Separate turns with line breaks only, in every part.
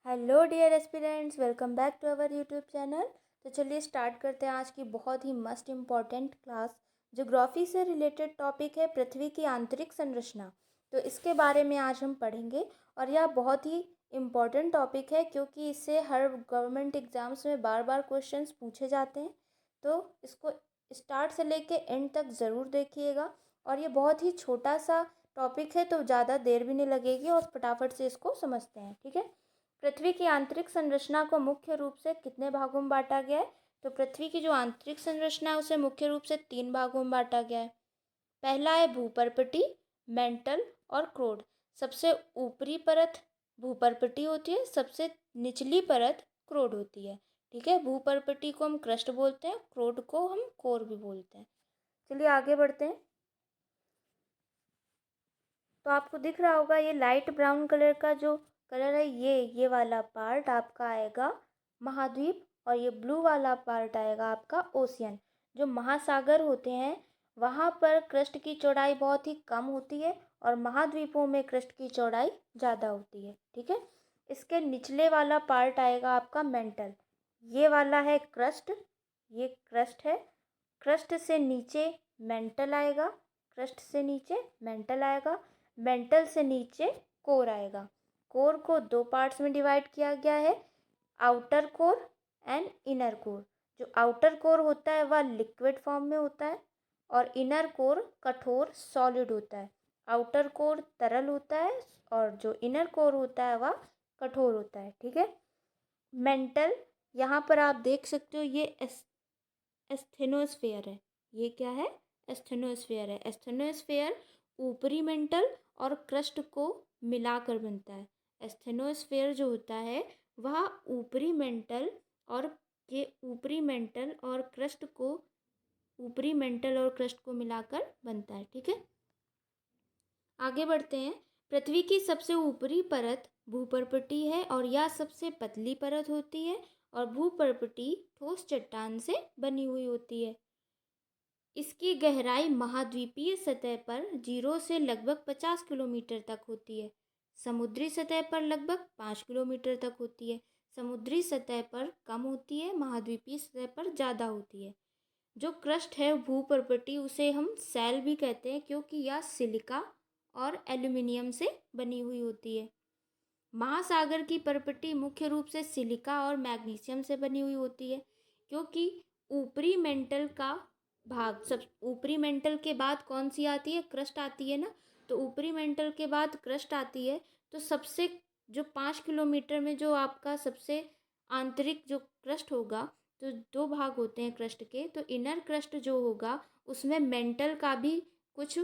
Hello dear aspirants, welcome back to our YouTube channel. तो चलिए start करते हैं आज की बहुत ही मस्ट इम्पॉर्टेंट क्लास। ज्योग्राफी से रिलेटेड टॉपिक है पृथ्वी की आंतरिक संरचना। तो इसके बारे में आज हम पढ़ेंगे और यह बहुत ही इम्पॉर्टेंट टॉपिक है क्योंकि इससे हर गवर्नमेंट एग्जाम्स में बार बार क्वेश्चंस पूछे जाते हैं। तो इसको स्टार्ट से लेके एंड तक ज़रूर देखिएगा। और ये बहुत ही छोटा सा टॉपिक है तो ज़्यादा देर भी नहीं लगेगी और फटाफट से इसको समझते हैं, ठीक है। पृथ्वी की आंतरिक संरचना को मुख्य रूप से कितने भागों में बांटा गया है? तो पृथ्वी की जो आंतरिक संरचना है उसे मुख्य रूप से 3 भागों में बांटा गया है। पहला है भूपर्पटी, मेंटल और क्रोड। सबसे ऊपरी परत भूपर्पटी होती है, सबसे निचली परत क्रोड होती है, ठीक है। भूपर्पटी को हम क्रस्ट बोलते हैं, क्रोड को हम कोर भी बोलते हैं। चलिए आगे बढ़ते हैं। तो आपको दिख रहा होगा ये लाइट ब्राउन कलर का जो कलर है, ये वाला पार्ट आपका आएगा महाद्वीप और ये ब्लू वाला पार्ट आएगा आपका ओशियन। जो महासागर होते हैं वहाँ पर क्रस्ट की चौड़ाई बहुत ही कम होती है और महाद्वीपों में क्रस्ट की चौड़ाई ज़्यादा होती है, ठीक है। इसके निचले वाला पार्ट आएगा आपका मेंटल। ये वाला है क्रस्ट, ये क्रस्ट है। क्रस्ट से नीचे मेंटल आएगा, क्रस्ट से नीचे मेंटल आएगा, मेंटल से नीचे कोर आएगा। कोर को 2 पार्ट्स में डिवाइड किया गया है, outer core and inner core. जो आउटर कोर होता है वह लिक्विड फॉर्म में होता है और इनर कोर कठोर सॉलिड होता है। आउटर कोर तरल होता है और जो इनर कोर होता है वह कठोर होता है, ठीक है। मेंटल, यहाँ पर आप देख सकते हो ये एस्थेनोस्फेयर है। ये क्या है? एस्थेनोस्फेयर है। एस्थेनोस्फेयर ऊपरी मेंटल और क्रस्ट को मिलाकर बनता है। एस्थेनोस्फेयर जो होता है वह ऊपरी मेंटल और ऊपरी मेंटल और क्रस्ट को मिलाकर बनता है, ठीक है। आगे बढ़ते हैं। पृथ्वी की सबसे ऊपरी परत भूपर्पटी है और यह सबसे पतली परत होती है और भूपर्पटी ठोस चट्टान से बनी हुई होती है। इसकी गहराई महाद्वीपीय सतह पर 0 से लगभग 50 किलोमीटर तक होती है। समुद्री सतह पर लगभग 5 किलोमीटर तक होती है। समुद्री सतह पर कम होती है, महाद्वीपीय सतह पर ज़्यादा होती है। जो क्रस्ट है भूपर्पटी उसे हम सेल भी कहते हैं क्योंकि यह सिलिका और एल्यूमिनियम से बनी हुई होती है। महासागर की परपटी मुख्य रूप से सिलिका और मैग्नीशियम से बनी हुई होती है क्योंकि ऊपरी मेंटल का भाग सब ऊपरी मेंटल के बाद कौन सी आती है? क्रस्ट आती है ना। तो ऊपरी मेंटल के बाद क्रस्ट आती है। तो सबसे जो 5 किलोमीटर में जो आपका सबसे आंतरिक जो क्रस्ट होगा, तो 2 भाग होते हैं क्रस्ट के। तो इनर क्रस्ट जो होगा उसमें मेंटल का भी कुछ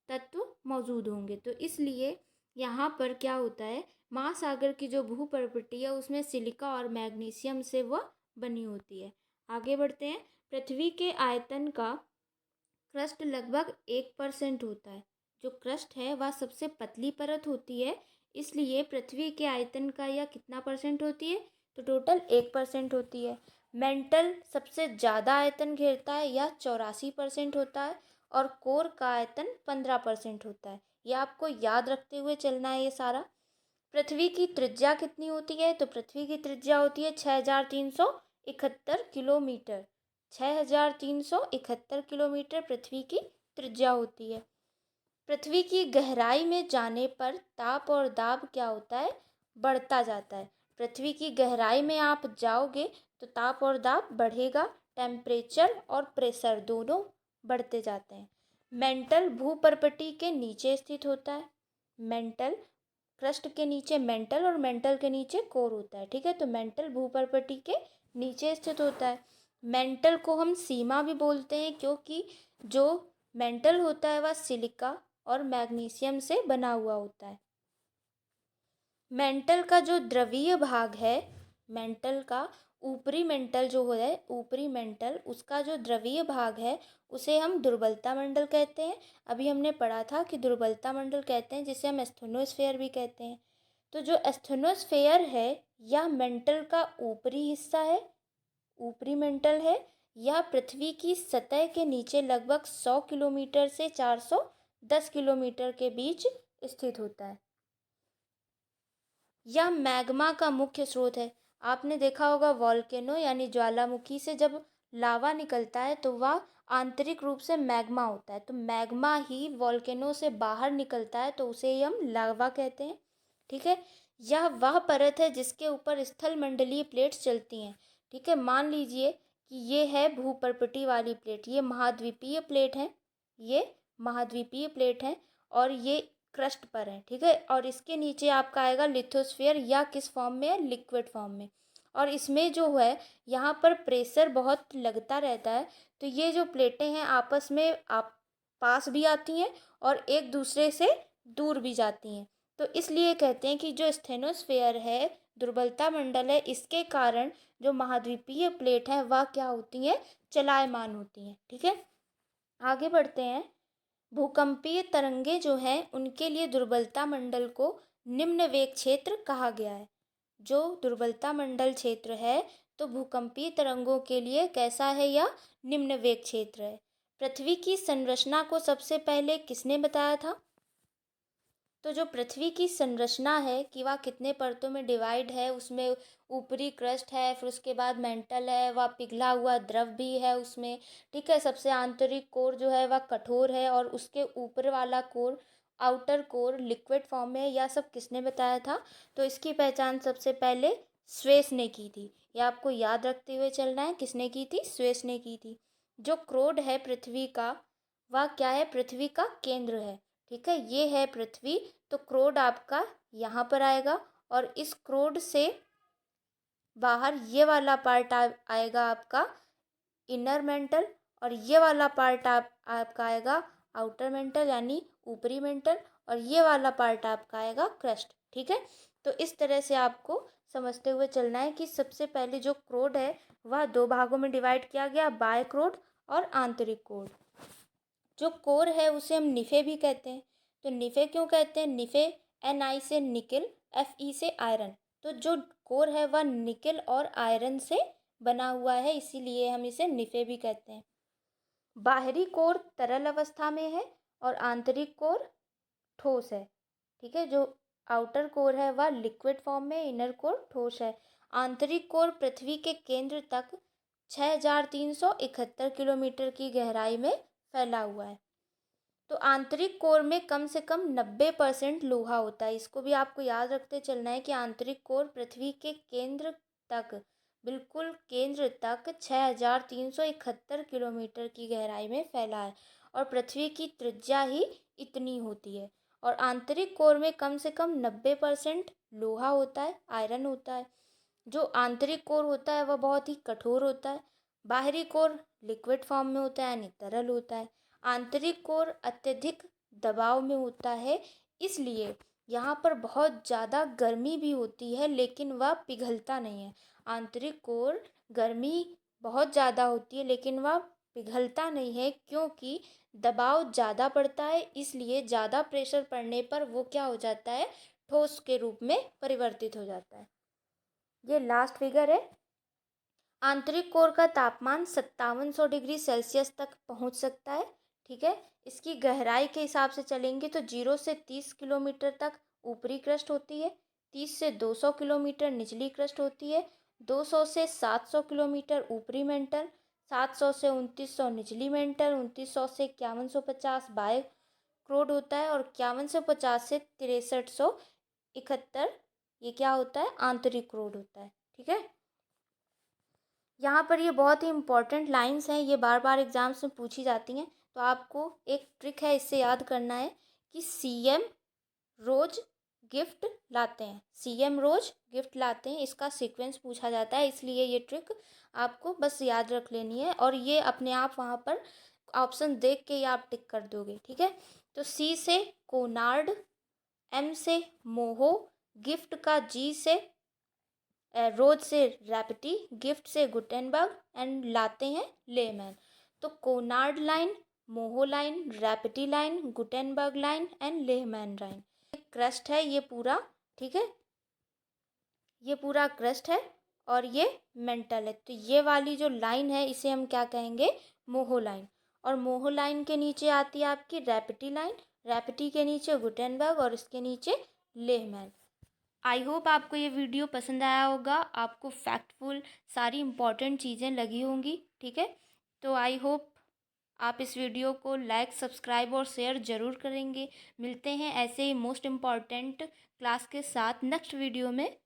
तत्व मौजूद होंगे। तो इसलिए यहाँ पर क्या होता है, महासागर की जो भूपर्पटी है उसमें सिलिका और मैग्नीशियम से वह बनी होती है। आगे बढ़ते हैं। पृथ्वी के आयतन का क्रस्ट लगभग 1% होता है। जो क्रस्ट है वह सबसे पतली परत होती है, इसलिए पृथ्वी के आयतन का यह कितना परसेंट होती है? तो टोटल 1% होती है। मेंटल सबसे ज़्यादा आयतन घेरता है, यह 84% होता है और कोर का आयतन 15% होता है। यह आपको याद रखते हुए चलना है ये सारा। पृथ्वी की त्रिज्या कितनी होती है? तो पृथ्वी की त्रिज्या होती है 6371 किलोमीटर। 6371 किलोमीटर पृथ्वी की त्रिज्या होती है। पृथ्वी की गहराई में जाने पर ताप और दाब क्या होता है? बढ़ता जाता है। पृथ्वी की गहराई में आप जाओगे तो ताप और दाब बढ़ेगा, टेम्परेचर और प्रेशर दोनों बढ़ते जाते हैं। मेंटल भूपर्पटी के नीचे स्थित होता है। मेंटल क्रस्ट के नीचे मेंटल और मेंटल के नीचे कोर होता है, ठीक है। तो मेंटल भूपर्पटी के नीचे स्थित होता है। मेंटल को हम सीमा भी बोलते हैं क्योंकि जो मेंटल होता है वह सिलिका और मैग्नीशियम से बना हुआ होता है। मेंटल का जो द्रवीय भाग है, मेंटल का ऊपरी मेंटल जो है, ऊपरी मेंटल उसका जो द्रवीय भाग है उसे हम दुर्बलता मंडल कहते हैं। अभी हमने पढ़ा था कि दुर्बलता मंडल कहते हैं जिसे हम एस्थेनोस्फेयर भी कहते हैं। तो जो एस्थेनोस्फेयर है यह मेंटल का ऊपरी हिस्सा है, ऊपरी मेंटल है। यह पृथ्वी की सतह के नीचे लगभग 100 किलोमीटर से 410 किलोमीटर के बीच स्थित होता है। यह मैग्मा का मुख्य स्रोत है। आपने देखा होगा वॉल्केनो यानी ज्वालामुखी से जब लावा निकलता है तो वह आंतरिक रूप से मैग्मा होता है। तो मैग्मा ही वॉल्केनो से बाहर निकलता है तो उसे ही हम लावा कहते हैं। ठीक है, यह वह परत है जिसके ऊपर स्थल मंडलीय प्लेट्स चलती हैं। ठीक है, मान लीजिए कि ये है भूपर्पटी वाली प्लेट, ये महाद्वीपीय प्लेट है, ये महाद्वीपीय प्लेट है और ये क्रस्ट पर है। ठीक है, और इसके नीचे आपका आएगा लिथोस्फीयर, या किस फॉर्म में है, लिक्विड फॉर्म में। और इसमें जो है यहाँ पर प्रेशर बहुत लगता रहता है, तो ये जो प्लेटें हैं आपस में आप पास भी आती हैं और एक दूसरे से दूर भी जाती हैं। तो इसलिए कहते हैं कि जो स्टेनोस्फेयर है, दुर्बलता मंडल है, इसके कारण जो महाद्वीपीय प्लेट है वह क्या होती हैं, चलायमान होती हैं। ठीक है, आगे बढ़ते हैं। भूकंपीय तरंगे जो हैं उनके लिए दुर्बलता मंडल को निम्न वेग क्षेत्र कहा गया है। जो दुर्बलता मंडल क्षेत्र है तो भूकंपीय तरंगों के लिए कैसा है, या निम्न वेग क्षेत्र है। पृथ्वी की संरचना को सबसे पहले किसने बताया था? तो जो पृथ्वी की संरचना है कि वह कितने परतों में डिवाइड है, उसमें ऊपरी क्रस्ट है, फिर उसके बाद मेंटल है, वह पिघला हुआ द्रव भी है उसमें। ठीक है, सबसे आंतरिक कोर जो है वह कठोर है और उसके ऊपर वाला core, outer core, liquid form में है। यह सब किसने बताया था? तो इसकी पहचान सबसे पहले स्वेस ने की थी। यह आपको याद रखते हुए चलना है, किसने की थी? स्वेस ने की थी। जो क्रोड है पृथ्वी का, वह क्या है? पृथ्वी का केंद्र है। ठीक है, ये है पृथ्वी, तो क्रोड आपका यहाँ पर आएगा और इस क्रोड से बाहर ये वाला पार्ट आएगा आपका इनर मेंटल, और ये वाला पार्ट आपका आएगा आउटर मेंटल यानी ऊपरी मेंटल, और ये वाला पार्ट आपका आएगा क्रस्ट। ठीक है, तो इस तरह से आपको समझते हुए चलना है कि सबसे पहले जो क्रोड है वह दो भागों में डिवाइड किया गया, बाह्य क्रोड और आंतरिक क्रोड। जो कोर है उसे हम निफे भी कहते हैं। तो निफे क्यों कहते हैं? निफे Ni से निकिल, Fe से आयरन। तो जो कोर है वह निकिल और आयरन से बना हुआ है, इसीलिए हम इसे निफे भी कहते हैं। बाहरी कोर तरल अवस्था में है और आंतरिक कोर ठोस है। ठीक है, जो आउटर कोर है वह लिक्विड फॉर्म में, इनर कोर ठोस है। आंतरिक कोर पृथ्वी के केंद्र तक 6371 किलोमीटर की गहराई में फैला हुआ है। तो आंतरिक कोर में कम से कम 90% लोहा होता है। इसको भी आपको याद रखते चलना है कि आंतरिक कोर पृथ्वी के केंद्र तक, बिल्कुल केंद्र तक 6371 किलोमीटर की गहराई में फैला है और पृथ्वी की त्रिज्या ही इतनी होती है। और आंतरिक कोर में कम से कम 90% लोहा होता है, आयरन होता है। जो आंतरिक कोर होता है वह बहुत ही कठोर होता है। बाहरी कोर लिक्विड फॉर्म में होता है यानी तरल होता है। आंतरिक कोर अत्यधिक दबाव में होता है, इसलिए यहाँ पर बहुत ज़्यादा गर्मी भी होती है लेकिन वह पिघलता नहीं है। आंतरिक कोर गर्मी बहुत ज़्यादा होती है लेकिन वह पिघलता नहीं है, क्योंकि दबाव ज़्यादा पड़ता है, इसलिए ज़्यादा प्रेशर पड़ने पर वो क्या हो जाता है, ठोस के रूप में परिवर्तित हो जाता है। ये लास्ट फिगर है। आंतरिक कोर का तापमान 5700 डिग्री सेल्सियस तक पहुंच सकता है। ठीक है, इसकी गहराई के हिसाब से चलेंगे तो 0 से 30 किलोमीटर तक ऊपरी क्रस्ट होती है, 30 से 200 किलोमीटर निचली क्रस्ट होती है, 200 से 700 किलोमीटर ऊपरी मेंटल, 700 से 2900 निचली मेंटल, 2900 से 5150 बाय क्रोड होता है, और 5150 से 6371 ये क्या होता है, आंतरिक क्रोड होता है। ठीक है, यहाँ पर ये बहुत ही इंपॉर्टेंट लाइंस हैं, ये बार बार एग्जाम्स में पूछी जाती हैं। तो आपको एक ट्रिक है, इससे याद करना है कि सीएम रोज गिफ्ट लाते हैं, सीएम रोज गिफ्ट लाते हैं, इसका सीक्वेंस पूछा जाता है, इसलिए ये ट्रिक आपको बस याद रख लेनी है और ये अपने आप वहाँ पर ऑप्शन देख के ही आप टिक कर दोगे। ठीक है, तो सी से कोनार्ड, एम से मोहो, गिफ्ट का जी से रोज से रैपिटी, गिफ्ट से गुटेनबर्ग एंड लाते हैं लेमैन। तो Conrad line, Moho line, Repetti line, Gutenberg line and Lehmann line, crust है ये पूरा। ठीक है, ये पूरा क्रस्ट है और ये मेंटल है। तो ये वाली जो लाइन है इसे हम क्या कहेंगे, मोहो लाइन। और मोहो लाइन के नीचे आती है आपकी रैपिटी लाइन, रैपिटी के नीचे गुटेनबर्ग और इसके नीचे लेहमैन। आई होप आपको ये वीडियो पसंद आया होगा, आपको फैक्टफुल सारी इम्पॉर्टेंट चीज़ें लगी होंगी। ठीक है, तो आई होप आप इस वीडियो को लाइक, सब्सक्राइब और शेयर ज़रूर करेंगे। मिलते हैं ऐसे ही मोस्ट इम्पॉर्टेंट क्लास के साथ नेक्स्ट वीडियो में।